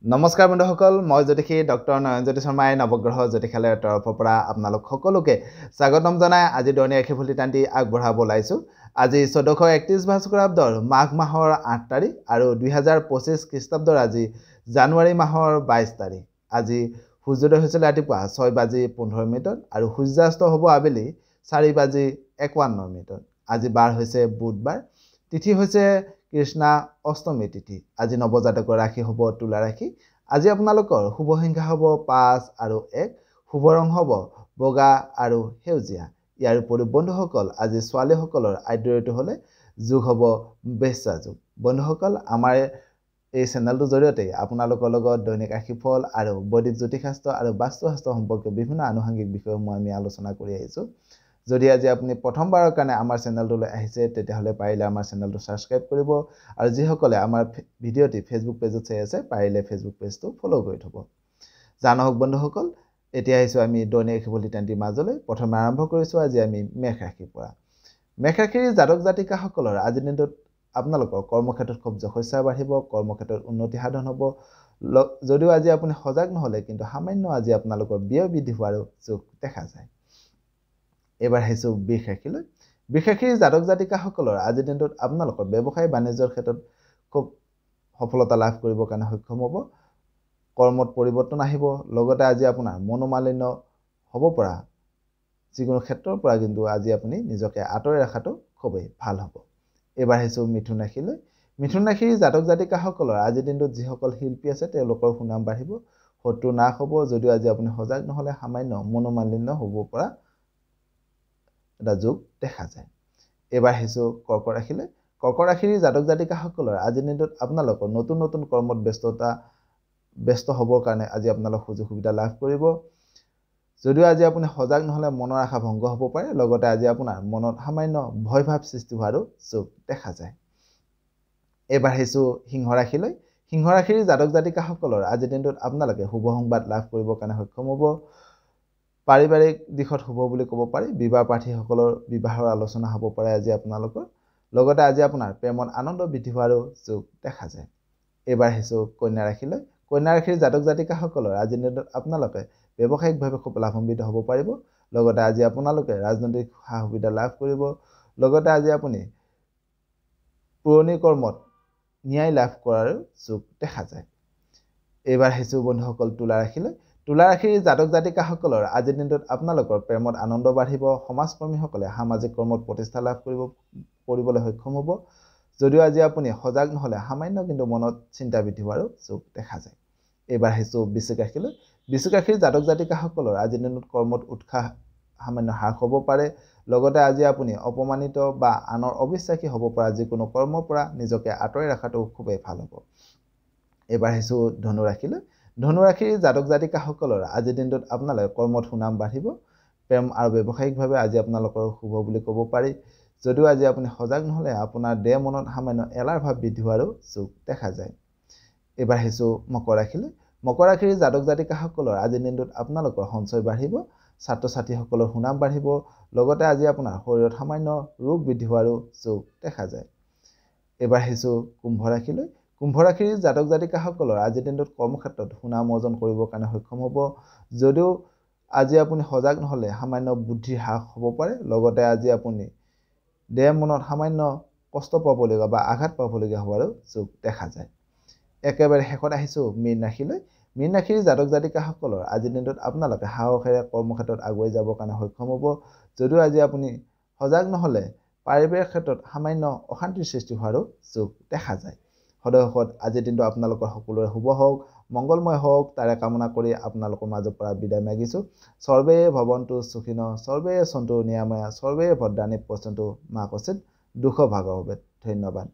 নমস্কাৰ বন্ধুসকল মই জ্যোতিষী ডক্টৰ নয়নজ্যোতি শৰ্মাই নৱগ্ৰহ জ্যোতিষালয়ৰ তৰফৰ পৰা আপোনালোক সকলোকে স্বাগতম জনাই আজি দৈনিক ৰাশিফল টান্তি আগবঢ়াব ওলাইছোঁ। আজি 1431 ভাস্কৰাব্দৰ মাঘ মাহৰ 8 তাৰিখ আৰু 2025 খ্ৰীষ্টাব্দৰ আজি জানুৱাৰী মাহৰ 22 তাৰিখ। আজি সূৰ্যোদয় হৈছিল ৰাতিপুৱা 6:15 আৰু সূৰ্যাস্ত হ'ব আবেলি 4:51। আজি বাৰ হৈছে বুধবাৰ, তিথি হৈছে কৃষ্ণা অষ্টমী তিথি। আজি নৱজাতকৰ ৰাশি হ'ব তুলা ৰাশি। আজি আপোনালোকৰ শুভ সংখ্যা হ'ব 5 আৰু 1, শুভ ৰং হ'ব বগা আৰু সেউজীয়া। ইয়াৰ উপৰি বন্ধুসকল আজি ছোৱালীসকলৰ আদ্য ঋতু হ'লে যোগ হ'ব বেশ্যা যোগ। বন্ধুসকল আমাৰ এই চেনেলটোৰ জৰিয়তে আপোনালোকৰ লগত দৈনিক ৰাশিফল আৰু বৈদিক জ্যোতিষশাস্ত্ৰ আৰু বাস্তুশাস্ত্ৰ সম্পৰ্কীয় বিভিন্ন আনুষংগিক বিষয়সমূহ আমি আলোচনা কৰি আহিছোঁ। যদি আজি আপুনি প্ৰথমবাৰৰ কাৰণে আমাৰ চেনেলটোলৈ আহিছে তেতিয়াহ'লে পাৰিলে আমাৰ চেনেলটো ছাবস্ক্ৰাইব কৰিব আৰু যিসকলে আমাৰ ভিডিঅ'টি ফেচবুক পেজত চাই আছে পাৰিলে ফেচবুক পেজটো ফ'ল' কৰি থ'ব। জানক বন্ধুসকল, এতিয়া আহিছোঁ আমি দৈনিক ৰাশিফল টান্তিৰ মাজলৈ। প্ৰথমে আৰম্ভ কৰিছোঁ আজি আমি মেষ ৰাশিৰ পৰা। মেষ ৰাশিৰ জাতক জাতিকাসকলৰ আজিৰ দিনটোত আপোনালোকৰ কৰ্মক্ষেত্ৰত খুব যশস্যা বাঢ়িব, কৰ্মক্ষেত্ৰত উন্নতি সাধন হ'ব। যদিও আজি আপুনি সজাগ নহ'লে কিন্তু সামান্য আজি আপোনালোকৰ ব্যয় বৃদ্ধি হোৱাৰ যোগ দেখা যায়। এবাৰ আহিছোঁ বৃষ ৰাশিলৈ। বৃষ ৰাশিৰ জাতক জাতিকাসকলৰ আজিৰ দিনটোত আপোনালোকৰ ব্যৱসায় বাণিজ্যৰ ক্ষেত্ৰত খুব সফলতা লাভ কৰিবৰ কাৰণে সক্ষম হ'ব। কৰ্মত পৰিৱৰ্তন আহিব, লগতে আজি আপোনাৰ মনোমালিন্য হ'ব পৰা যিকোনো ক্ষেত্ৰৰ পৰা কিন্তু আজি আপুনি নিজকে আঁতৰাই ৰখাটো খুবেই ভাল হ'ব। এবাৰ আহিছোঁ মিথুন ৰাশিলৈ। মিথুন ৰাশিৰ জাতক জাতিকাসকলৰ আজিৰ দিনটোত যিসকল শিল্পী আছে তেওঁলোকৰ সুনাম বাঢ়িব, শত্ৰু নাশ হ'ব। যদিও আজি আপুনি সজাগ নহ'লে সামান্য মনোমালিন্য হ'ব পৰা এটা যোগ দেখা যায়। এবাৰ আহিছোঁ কৰ্কট ৰাশিলৈ। কৰ্কট ৰাশিৰ জাতক জাতিকাসকলৰ আজিৰ দিনটোত আপোনালোকৰ নতুন নতুন কৰ্মত ব্যস্ত হ'বৰ কাৰণে আজি আপোনালোক সুযোগ সুবিধা লাভ কৰিব। যদিও আজি আপুনি সজাগ নহ'লে মনৰ আশা ভংগ হ'ব পাৰে, লগতে আজি আপোনাৰ মনত সামান্য ভয় ভাৱ সৃষ্টি হোৱাৰো যোগ দেখা যায়। এবাৰ আহিছোঁ সিংহ ৰাশিলৈ। সিংহ ৰাশিৰ জাতক জাতিকাসকলৰ আজিৰ দিনটোত আপোনালোকে শুভ সংবাদ লাভ কৰিবৰ কাৰণে সক্ষম হ'ব। পাৰিবাৰিক দিশত শুভ বুলি ক'ব পাৰি। বিবাহ প্ৰাৰ্থীসকলৰ বিবাহৰ আলোচনা হ'ব পাৰে আজি আপোনালোকৰ। লগতে আজি আপোনাৰ প্ৰেমত আনন্দ বৃদ্ধি হোৱাৰো যোগ দেখা যায়। এইবাৰ আহিছোঁ কন্যা ৰাশিলৈ। কন্যা ৰাশিৰ জাতক জাতিকাসকলৰ আজিৰ দিনটোত আপোনালোকে ব্যৱসায়িকভাৱে খুব লাভান্বিত হ'ব পাৰিব। লগতে আজি আপোনালোকে ৰাজনৈতিক সা সুবিধা লাভ কৰিব। লগতে আজি আপুনি পুৰণি কৰ্মত ন্যায় লাভ কৰাৰ যোগ দেখা যায়। এইবাৰ আহিছোঁ বন্ধুসকল তুলা ৰাশিলৈ। তুলা ৰাশিৰ জাতক জাতিকাসকলৰ আজিৰ দিনটোত আপোনালোকৰ প্ৰেমত আনন্দ বাঢ়িব। সমাজকৰ্মীসকলে সামাজিক কৰ্মত প্ৰতিষ্ঠা লাভ কৰিবলৈ সক্ষম হ'ব। যদিও আজি আপুনি সজাগ নহ'লে সামান্য কিন্তু মনত চিন্তা বৃদ্ধি হোৱাৰো যোগ দেখা যায়। এইবাৰ আহিছোঁ বৃশ্চিক ৰাশিলৈ। বৃশ্চিক ৰাশিৰ জাতক জাতিকাসকলৰ আজিৰ দিনটোত কৰ্মত উৎসাহ সামান্য হ্ৰাস হ'ব পাৰে। লগতে আজি আপুনি অপমানিত বা আনৰ অবিশ্বাসী হ'ব পৰা যিকোনো কৰ্মৰ পৰা নিজকে আঁতৰাই ৰখাটো খুবেই ভাল হ'ব। এইবাৰ আহিছোঁ ধনু ৰাশিলৈ। ধনু ৰাশিৰ জাতক জাতিকাসকলৰ আজিৰ দিনটোত আপোনালোকে কৰ্মত সুনাম বাঢ়িব। প্ৰেম আৰু ব্যৱসায়িকভাৱে আজি আপোনালোকৰ শুভ বুলি ক'ব পাৰি। যদিও আজি আপুনি সজাগ নহ'লে আপোনাৰ দেহ মনত সামান্য এলাৰ ভাৱ বৃদ্ধি হোৱাৰো যোগ দেখা যায়। এইবাৰ আহিছোঁ মকৰ ৰাশিলৈ। মকৰ ৰাশিৰ জাতক জাতিকাসকলৰ আজিৰ দিনটোত আপোনালোকৰ সঞ্চয় বাঢ়িব। ছাত্ৰ ছাত্ৰীসকলৰ সুনাম বাঢ়িব। লগতে আজি আপোনাৰ শৰীৰত সামান্য ৰোগ বৃদ্ধি হোৱাৰো যোগ দেখা যায়। এইবাৰ আহিছোঁ কুম্ভ ৰাশিলৈ। কুম্ভ ৰাশিৰ জাতক জাতিকাসকলৰ আজিৰ দিনটোত কৰ্মক্ষেত্ৰত সুনাম অৰ্জন কৰিবৰ কাৰণে সক্ষম হ'ব। যদিও আজি আপুনি সজাগ নহ'লে সামান্য বুদ্ধিৰ হ্ৰাস হ'ব পাৰে। লগতে আজি আপুনি দেহ মনত সামান্য কষ্ট পাবলগীয়া বা আঘাত পাবলগীয়া হোৱাৰো যোগ দেখা যায়। একেবাৰে শেষত আহিছোঁ মীন ৰাশিলৈ। মীন ৰাশিৰ জাতক জাতিকাসকলৰ আজিৰ দিনটোত আপোনালোকে সাহসেৰে কৰ্মক্ষেত্ৰত আগুৱাই যাবৰ কাৰণে সক্ষম হ'ব। যদিও আজি আপুনি সজাগ নহ'লে পাৰিবাৰিক ক্ষেত্ৰত সামান্য অশান্তিৰ সৃষ্টি হোৱাৰো যোগ দেখা যায়। সদৌ আজিৰ দিনটো আপোনালোকৰ সকলোৰে শুভ হওক, মংগলময় হওক তাৰে কামনা কৰি আপোনালোকৰ মাজৰ পৰা বিদায় মাগিছোঁ। সৰ্বে ভৱন্তু সুখিনঃ, সৰ্বে সন্তু নিৰাময়া, সৰ্বে ভদ্ৰাণি পশ্যন্তু মা কশ্চিৎ দুঃখ ভাগ ভৱেৎ। ধন্যবাদ।